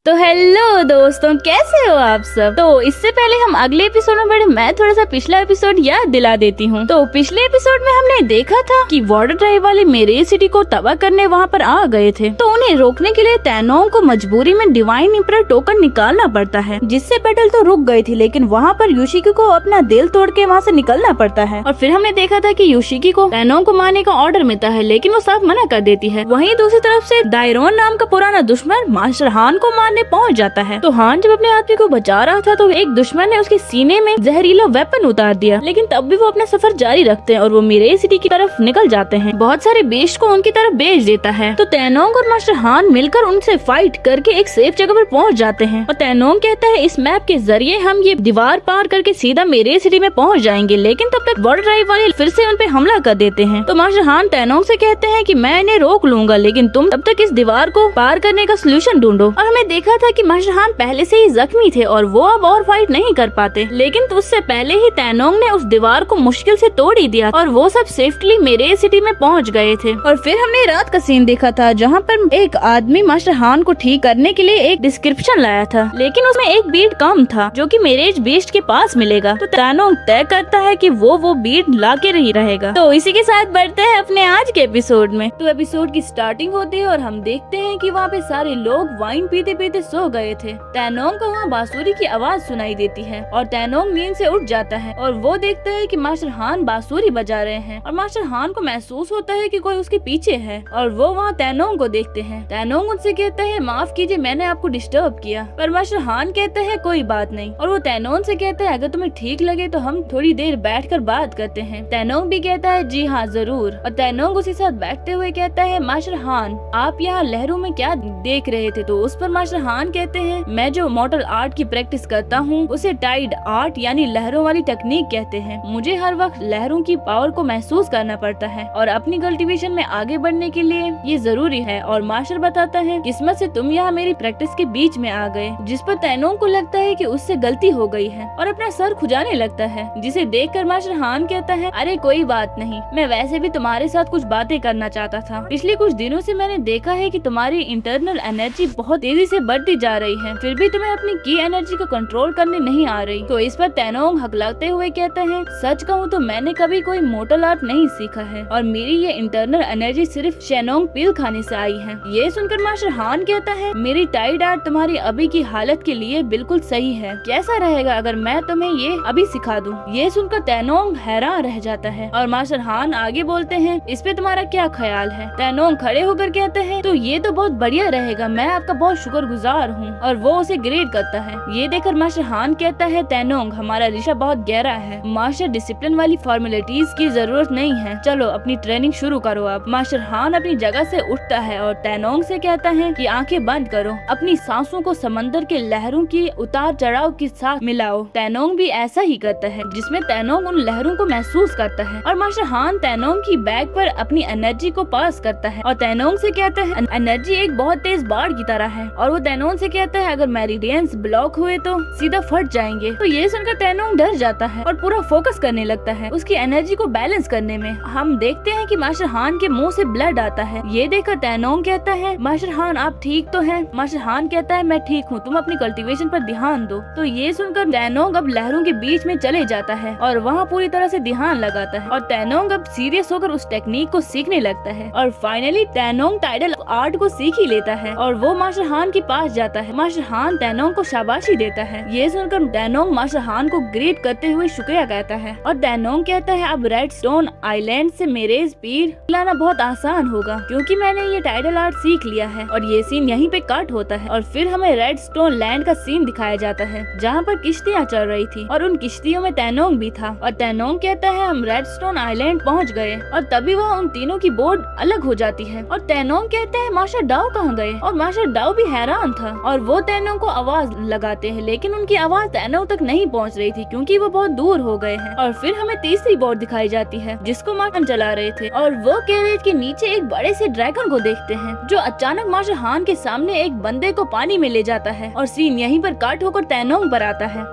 तो हेलो दोस्तों, कैसे हो आप सब। तो इससे पहले हम अगले एपिसोड में बढ़े, मैं थोड़ा सा पिछला एपिसोड याद दिला देती हूँ। तो पिछले एपिसोड में हमने देखा था कि वाटर ड्राइव वाले मेरे सिटी को तबाह करने वहाँ पर आ गए थे। तो उन्हें रोकने के लिए तैनोंग को मजबूरी में डिवाइन इंपरर टोकन निकालना पड़ता है, जिससे बैटल तो रुक गई थी, लेकिन वहाँ पर यूशिकी को अपना दिल तोड़ के वहाँ से निकलना पड़ता है। और फिर हमने देखा था कि यूशिकी को तैनोंग को मारने का ऑर्डर मिलता है, लेकिन वो साफ मना कर देती है। वहीं दूसरी तरफ से दायरोन नाम का पुराना दुश्मन मास्टर हान को मारने पहुंच जाता है। तो हान जब अपने आदमी को बचा रहा था तो एक दुश्मन ने उसके सीने में जहरीला वेपन उतार दिया, लेकिन तब भी वो अपना सफर जारी रखते हैं और वो मिरेज सिटी की तरफ निकल जाते हैं। बहुत सारे बेस्ट को उनकी तरफ भेज देता है। तो तैनोंग और मास्टर हान मिलकर उनसे फाइट करके एक सेफ जगह पर पहुंच जाते हैं। और तैनोंग कहता है इस मैप के जरिए हम ये दीवार पार करके सीधा मिरेज सिटी में पहुंच जाएंगे, लेकिन तब तक वाटर ड्राइव वाले फिर से उन पे हमला कर देते हैं। तो मास्टर हान तैनोंग से कहते हैं कि मैं इन्हें रोक लूंगा, लेकिन तुम तब तक इस दीवार को पार करने का सोल्यूशन ढूंढो। और हमें देखा था कि मास्टर हान पहले से ही जख्मी थे और वो अब और फाइट नहीं कर पाते, लेकिन उससे पहले ही तैनोंग ने उस दीवार को मुश्किल से तोड़ ही दिया और वो सब सेफ्टली मिरेज सिटी में पहुंच गए थे। और फिर हमने रात का सीन देखा था, जहाँ पर एक आदमी मास्टर हान को ठीक करने के लिए एक डिस्क्रिप्शन लाया था, लेकिन उसमें एक बीट कम था जो कि मिरेज बीस्ट के पास मिलेगा। तो तैनोंग तय करता है कि वो बीट ला के ही रहेगा। तो इसी के साथ बढ़ते हैं अपने आज के एपिसोड में। तो एपिसोड की स्टार्टिंग होती है और हम देखते हैं कि वहाँ पे सारे लोग वाइन पीते पीते सो गए थे। तैनोंग को वहाँ बांसुरी की आवाज सुनाई देती है और तैनोंग नींद से उठ जाता है और वो देखता है कि मास्टर हान बांसुरी बजा रहे हैं और मास्टर हान को महसूस होता है कि कोई उसके पीछे है और वो वहाँ तैनोंग को देखते हैं। तैनोंग उनसे कहता है माफ कीजिए, मैंने आपको डिस्टर्ब किया। पर मास्टर हान कहता है कोई बात नहीं, और वो तैनोंग से कहता है अगर तुम्हें ठीक लगे तो हम थोड़ी देर बैठकर बात करते हैं। तैनोंग भी कहता है जी हाँ जरूर। और तैनोंग उसी साथ बैठते हुए कहता है मास्टर हान आप यहाँ लहरों में क्या देख रहे थे। तो उस पर मास्टर हान कहते हैं मैं जो मॉडल आर्ट की प्रैक्टिस करता हूँ उसे टाइड आर्ट यानी लहरों वाली टेक्निक कहते हैं। मुझे हर वक्त लहरों की पावर को महसूस करना पड़ता है और अपनी कल्टीवेशन में आगे बढ़ने के लिए ये जरूरी है। और मास्टर बताता है किस्मत से तुम यहाँ मेरी प्रैक्टिस के बीच में आ गए। जिस पर तैनोंग को लगता है कि उससे गलती हो गई है और अपना सर खुजाने लगता है, जिसे देखकर मास्टर हान कहता है अरे कोई बात नहीं, मैं वैसे भी तुम्हारे साथ कुछ बातें करना चाहता था। पिछले कुछ दिनों से मैंने देखा है कि तुम्हारी इंटरनल एनर्जी बहुत तेजी से बढ़ती जा रही है, फिर भी तुम्हें अपनी की एनर्जी को कंट्रोल करने नहीं आ रही। तो इस पर तैनोंग हकलाते हुए कहता है सच कहूँ तो मैंने कभी कोई मोटल आर्ट नहीं सीखा है और मेरी ये इंटरनल एनर्जी सिर्फ शेनोंग पील खाने से आई है। ये सुनकर मास्टर हान कहता है मेरी टाइड आर्ट तुम्हारी अभी की हालत के लिए बिल्कुल सही है, कैसा रहेगा अगर मैं तुम्हें ये अभी सिखा दूं। ये सुनकर तैनोंग हैरान रह जाता है और मास्टर हान आगे बोलते हैं इस पे तुम्हारा क्या ख्याल है। तैनोंग खड़े होकर कहते हैं तो ये तो बहुत बढ़िया रहेगा, मैं आपका बहुत शुक्रगुजार हूँ। और वो उसे ग्रेड करता है। ये देखकर मास्टर हान कहता है तैनोंग हमारा रिश्ता बहुत गहरा है, मास्टर डिसिप्लिन वाली फॉर्मेलिटीज की जरूरत नहीं है, चलो अपनी ट्रेनिंग शुरू करो अब। मास्टर हान अपनी जगह से उठता है और तैनोंग से कहता है कि आंखें बंद करो, अपनी सांसों को समंदर के लहरों की उतार चढ़ाव के साथ मिलाओ। तैनोंग भी ऐसा ही करता है, जिसमें तैनोंग उन लहरों को महसूस करता है। और मास्टर हान तैनोंग की बैग पर अपनी एनर्जी को पास करता है और तैनोंग से कहता है एनर्जी एक बहुत तेज बाढ़ की तरह है। और वो तैनोंग से कहता है अगर मेरिडियंस ब्लॉक हुए तो सीधा फट जाएंगे। तो ये सुनकर तैनोंग डर जाता है और पूरा फोकस करने लगता है उसकी एनर्जी को बैलेंस करने में। हम देखते हैं कि मास्टर हान के मुंह से ब्लड आता है। ये देखकर तैनोंग कहता है मास्टर हान आप ठीक तो हैं। मास्टर हान कहता है मैं ठीक हूँ, तुम अपनी कल्टीवेशन पर ध्यान दो। तो ये सुनकर तैनोंग अब लहरों के बीच में चले जाता है और वहाँ पूरी तरह से ध्यान लगाता है और तैनोंग अब सीरियस होकर उस टेक्निक को सीखने लगता है। और फाइनली तैनोंग टाइडल आर्ट को सीख ही लेता है और वो मास्टर हान के पास जाता है। मास्टर हान तैनोंग को शाबाशी देता है। ये सुनकर तैनोंग मास्टर हान को ग्रेट करते हुए शुक्रिया कहता है और तैनोंग कहता है अब रेड स्टोन आइलैंड से मिरेज पीर लाना बहुत आसान होगा क्योंकि मैंने ये टाइडल आर्ट सीख लिया है। और ये सीन यहीं पे कट होता है और फिर हमें रेड स्टोन लैंड का सीन दिखाया जाता है जहाँ पर किश्तियाँ चल रही थी और उन किश्तियों में तैनोंग भी था। और तैनोंग कहता है हम रेड स्टोन आइलैंड पहुँच गए और तभी वहाँ उन तीनों की बोट अलग हो जाती है। और तैनोंग कहते हैं मास्टर डाओ कहाँ गए। और मास्टर डाओ भी हैरान था और वो तैनोंग को आवाज लगाते हैं, लेकिन उनकी आवाज तैनोंग तक नहीं पहुंच रही थी क्योंकि वो बहुत दूर हो गए हैं। और फिर हमें तीसरी बोट दिखाई जाती है जिसको मास्टर चला रहे थे और वो कैरेज के नीचे एक बड़े से ड्रैगन को देखते हैं जो अचानक मास्टर हान के सामने एक बंदे को पानी में ले जाता है। और सीन यहीं पर काट होकर तैनोंग पर आता है।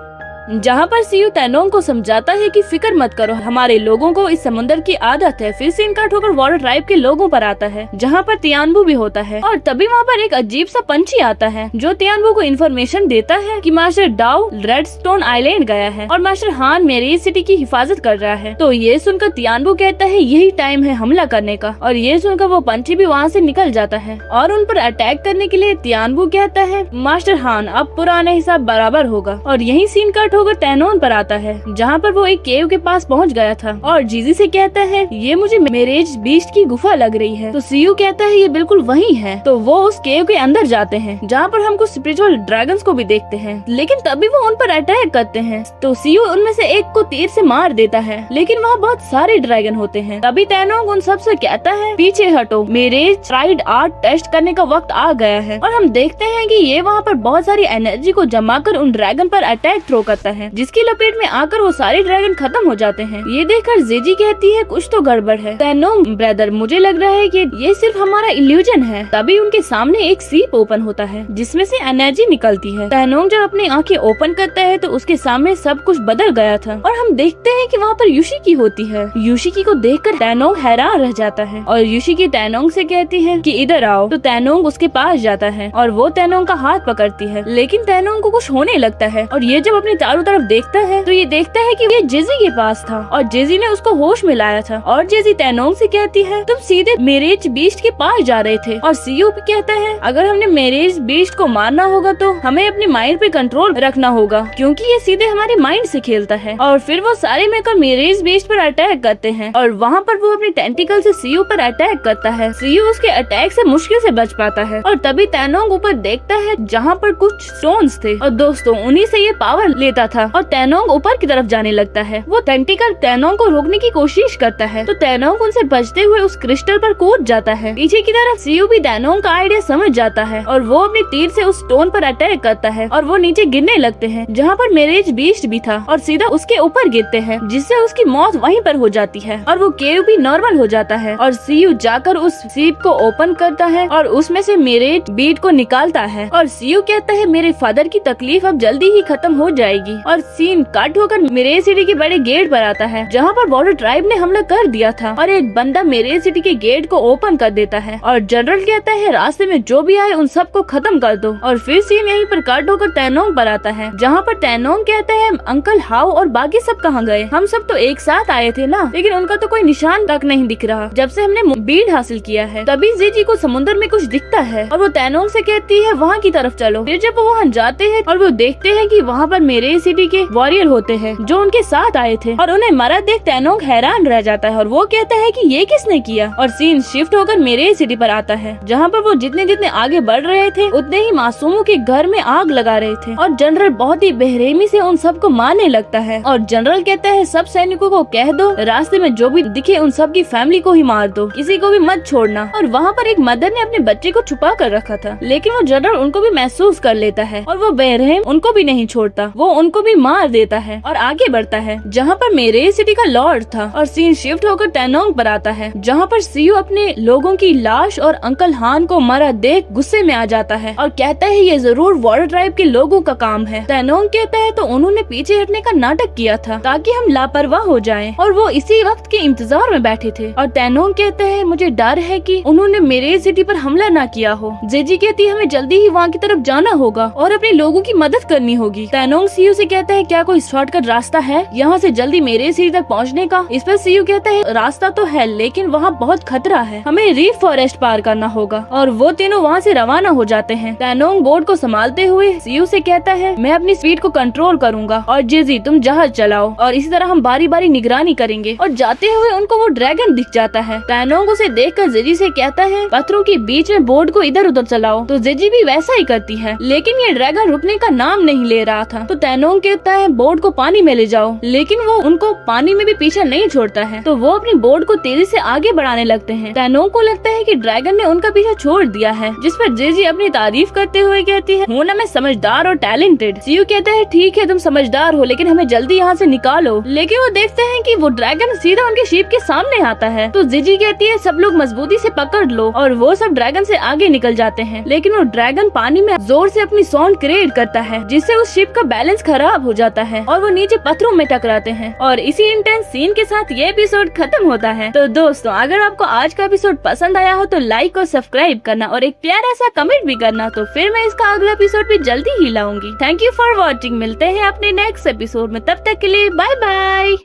जहाँ पर सीयू तैनोंग को समझाता है कि फिक्र मत करो, हमारे लोगों को इस समुद्र की आदत है। फिर सीन कट होकर वाटर ट्राइब के लोगों पर आता है, जहाँ पर तियानबू भी होता है। और तभी वहाँ पर एक अजीब सा पंछी आता है जो तियानबू को इन्फॉर्मेशन देता है कि मास्टर डाओ रेडस्टोन आइलैंड गया है और मास्टर हान मेरी सिटी की हिफाजत कर रहा है। तो ये सुनकर तियानबू कहता है यही टाइम है हमला करने का, और ये सुनकर वो पंछी भी वहाँ से निकल जाता है और उन पर अटैक करने के लिए तियानबू कहता है मास्टर हान अब पुराना हिसाब बराबर होगा। और यही सीन कट होकर तैनोन पर आता है, जहाँ पर वो एक केव के पास पहुँच गया था और जीजी से कहता है ये मुझे मेरेज बीस्ट की गुफा लग रही है। तो सीयू कहता है ये बिल्कुल वही है। तो वो उस केव के अंदर जाते हैं, जहाँ पर हम कुछ स्पिरिचुअल ड्रैगन्स को भी देखते हैं, लेकिन तभी वो उन पर अटैक करते हैं। तो सीयू उनमें से एक को तीर से मार देता है, लेकिन वहाँ बहुत सारे ड्रैगन होते हैं। तभी तैनोंग उन सब से कहता है पीछे हटो, मेरे ट्राइड आर्ट टेस्ट करने का वक्त आ गया है। और हम देखते हैं कि ये वहाँ पर बहुत सारी एनर्जी को जमा कर उन ड्रैगन पर अटैक थ्रो करता है, जिसकी लपेट में आकर वो सारे ड्रैगन खत्म हो जाते हैं। ये देखकर जेजी कहती है कुछ तो गड़बड़ है। तैनोंग ब्रदर मुझे लग रहा है कि ये सिर्फ हमारा इल्यूजन है। तभी उनके सामने एक सीप ओपन होता है, जिसमें से एनर्जी निकलती है। तैनोंग जब अपनी आंखें ओपन करता है तो उसके सामने सब कुछ बदल गया था और हम देखते हैं कि वहाँ पर युशिकी होती है। युशिकी को देखकर तैनोंग हैरान रह जाता है और युशिकी तैनोंग से कहती है कि इधर आओ। तो तैनोंग उसके पास जाता है और वो तैनोंग का हाथ पकड़ती है, लेकिन तैनोंग को कुछ होने लगता है और ये जब अपने चारों तरफ देखता है तो ये देखता है कि ये जेजी के पास था और जेजी ने उसको होश में लाया था। और जेजी तैनोंग से कहती है तुम सीधे मेरेज बीस्ट के पास जा रहे थे। और सीयू भी कहता है अगर हमने मेरेज बीस्ट को मारना होगा तो हमें अपने माइंड पे कंट्रोल रखना होगा, क्योंकि ये सीधे हमारे माइंड से खेलता है। और फिर वो सारे मिलकर मेरेज बीस्ट पर अटैक करते हैं और वहाँ पर वो अपनी टेंटिकल से सीयू पर अटैक करता है। सीयू उसके अटैक से मुश्किल से बच पाता है और तभी तैनोंग ऊपर देखता है जहाँ पर कुछ स्टोन्स थे और दोस्तों उन्हीं से ये पावर लेता था। और तैनोंग ऊपर की तरफ जाने लगता है। वो टेंटिकल तैनोंग को रोकने की कोशिश करता है तो तैनोंग उनसे बचते हुए उस क्रिस्टल पर कूद जाता है। पीछे की तरफ सीयू भी तैनोंग का आइडिया समझ जाता है और वो अपने तीर से उस स्टोन पर अटैक करता है और वो नीचे गिरने लगते हैं, जहाँ पर मेरेज बीस्ट भी था, और सीधा उसके ऊपर गिरते हैं, जिससे उसकी मौत वहीं पर हो जाती है और वो केव भी नॉर्मल हो जाता है। और सीयू जाकर उस सीप को ओपन करता है और उसमें से मेरेज बीट को निकालता है और सीयू कहता है मेरे फादर की तकलीफ अब जल्दी ही खत्म हो जाएगी। और सीन कट होकर मेरेज सिटी के बड़े गेट पर आता है, जहाँ पर वाटर ट्राइब ने हमला कर दिया था और एक बंदा मेरेज सिटी के गेट को ओपन कर देता है और जनरल कहता है रास्ते में जो भी आए उन सबको खत्म कर दो। और फिर सीन यहीं पर कट होकर तैनोंग पर आता है, जहाँ पर तैनोंग कहता है अंकल हाउ और बाकी सब कहाँ गए, हम सब तो एक साथ आए थे ना, लेकिन उनका तो कोई निशान तक नहीं दिख रहा जब से हमने बीड हासिल किया है। तभी जेजी को समुद्र में कुछ दिखता है और वो तैनोंग से कहती है वहाँ की तरफ चलो। फिर जब वो वहाँ जाते हैं और वो देखते हैं कि वहाँ पर मेरेज सिटी के वॉरियर होते हैं जो उनके साथ आए थे और उन्हें मरा देख तैनोंग हैरान रह जाता है और वो कहता है कि ये किसने किया। और सीन शिफ्ट होकर मेरेज सिटी पर आता है, जहाँ पर वो जितने जितने आगे बढ़ रहे थे उतने ही मासूमों के घर में आग लगा रहे थे और जनरल बहुत ही बेरहमी से उन सबको मारने लगता है। और जनरल कहता है सब सैनिकों को कह दो रास्ते में जो भी दिखे उन सब की फैमिली को ही मार दो, किसी को भी मत छोड़ना। और वहाँ पर एक मदर ने अपने बच्चे को छुपा कर रखा था, लेकिन वो जनरल उनको भी महसूस कर लेता है और वो बेरहम उनको भी नहीं छोड़ता, वो उनको भी मार देता है और आगे बढ़ता है जहाँ पर मेरेज सिटी का लॉर्ड था। और सीन शिफ्ट होकर तैनोंग पर आता है, जहाँ पर सीयू अपने लोगों की लाश और अंकल हान को मरा देख गुस्से में आ जाता है और कहता है ये जरूर वाटर ट्राइब के लोगों का काम है। तैनोंग कहता है तो उन्होंने पीछे हटने का नाटक किया था ताकि हम लापरवाह हो जाएं और वो इसी वक्त के इंतजार में बैठे थे। और तैनोंग कहता है मुझे डर है कि उन्होंने मेरेज सिटी पर हमला न किया हो। जेजी कहती है हमें जल्दी ही वहाँ की तरफ जाना होगा और अपने लोगों की मदद करनी होगी। तैनोंग सीयू से कहता है क्या कोई शॉर्टकट रास्ता है यहाँ से जल्दी मेरेज सिटी तक पहुँचने का। इस पर सीयू कहता है रास्ता तो है लेकिन वहाँ बहुत खतरा है, हमें रीफ फॉरेस्ट पार करना होगा। और वो तीनों वहाँ से रवाना हो जाते हैं। तैनोंग बोट को संभालते हुए सीयू से कहता है मैं अपनी स्पीड को कंट्रोल करूंगा और जेजी तुम जहाज चलाओ और इसी तरह हम बारी बारी निगरानी करेंगे। और जाते हुए उनको वो ड्रैगन दिख जाता है। तैनोंग उसे देखकर जेजी से कहता है पत्थरों के बीच में बोट को इधर उधर चलाओ। तो जेजी भी वैसा ही करती है, लेकिन ये ड्रैगन रुकने का नाम नहीं ले रहा था। तो तैनोंग कहता है बोट को पानी में ले जाओ, लेकिन वो उनको पानी में भी पीछे नहीं छोड़ता है। तो वो अपनी बोट को तेजी से आगे बढ़ाने लगते हैं। तैनोंग को लगता है कि ड्रैगन ने उनका पीछा छोड़ दिया है, जिस पर जेजी अपनी तारीफ करते हुए कहती है हूँ ना मैं समझदार और टैलेंटेड। सीयू कहता है ठीक है तुम समझदार हो, लेकिन हमें जल्दी यहाँ से निकालो। लेकिन वो देखते हैं कि वो ड्रैगन सीधा उनके शिप के सामने आता है। तो जेजी कहती है सब लोग मजबूती से पकड़ लो और वो सब ड्रैगन से आगे निकल जाते हैं। लेकिन वो ड्रैगन पानी में जोर से अपनी साउंड क्रिएट करता है, जिससे उस शिप का बैलेंस खराब हो जाता है और वो नीचे पत्थरों में टकराते हैं और इसी इंटेंस सीन के साथ ये एपिसोड खत्म होता है। तो दोस्तों, अगर आपको आज का एपिसोड पसंद आया हो तो लाइक और सब्सक्राइब करना और एक प्यारा सा कमेंट भी करना। तो फिर मैं इसका अगला एपिसोड भी जल्दी ही लाऊंगी। Thank you for watching. मिलते हैं अपने नेक्स्ट एपिसोड में, तब तक के लिए बाय बाय।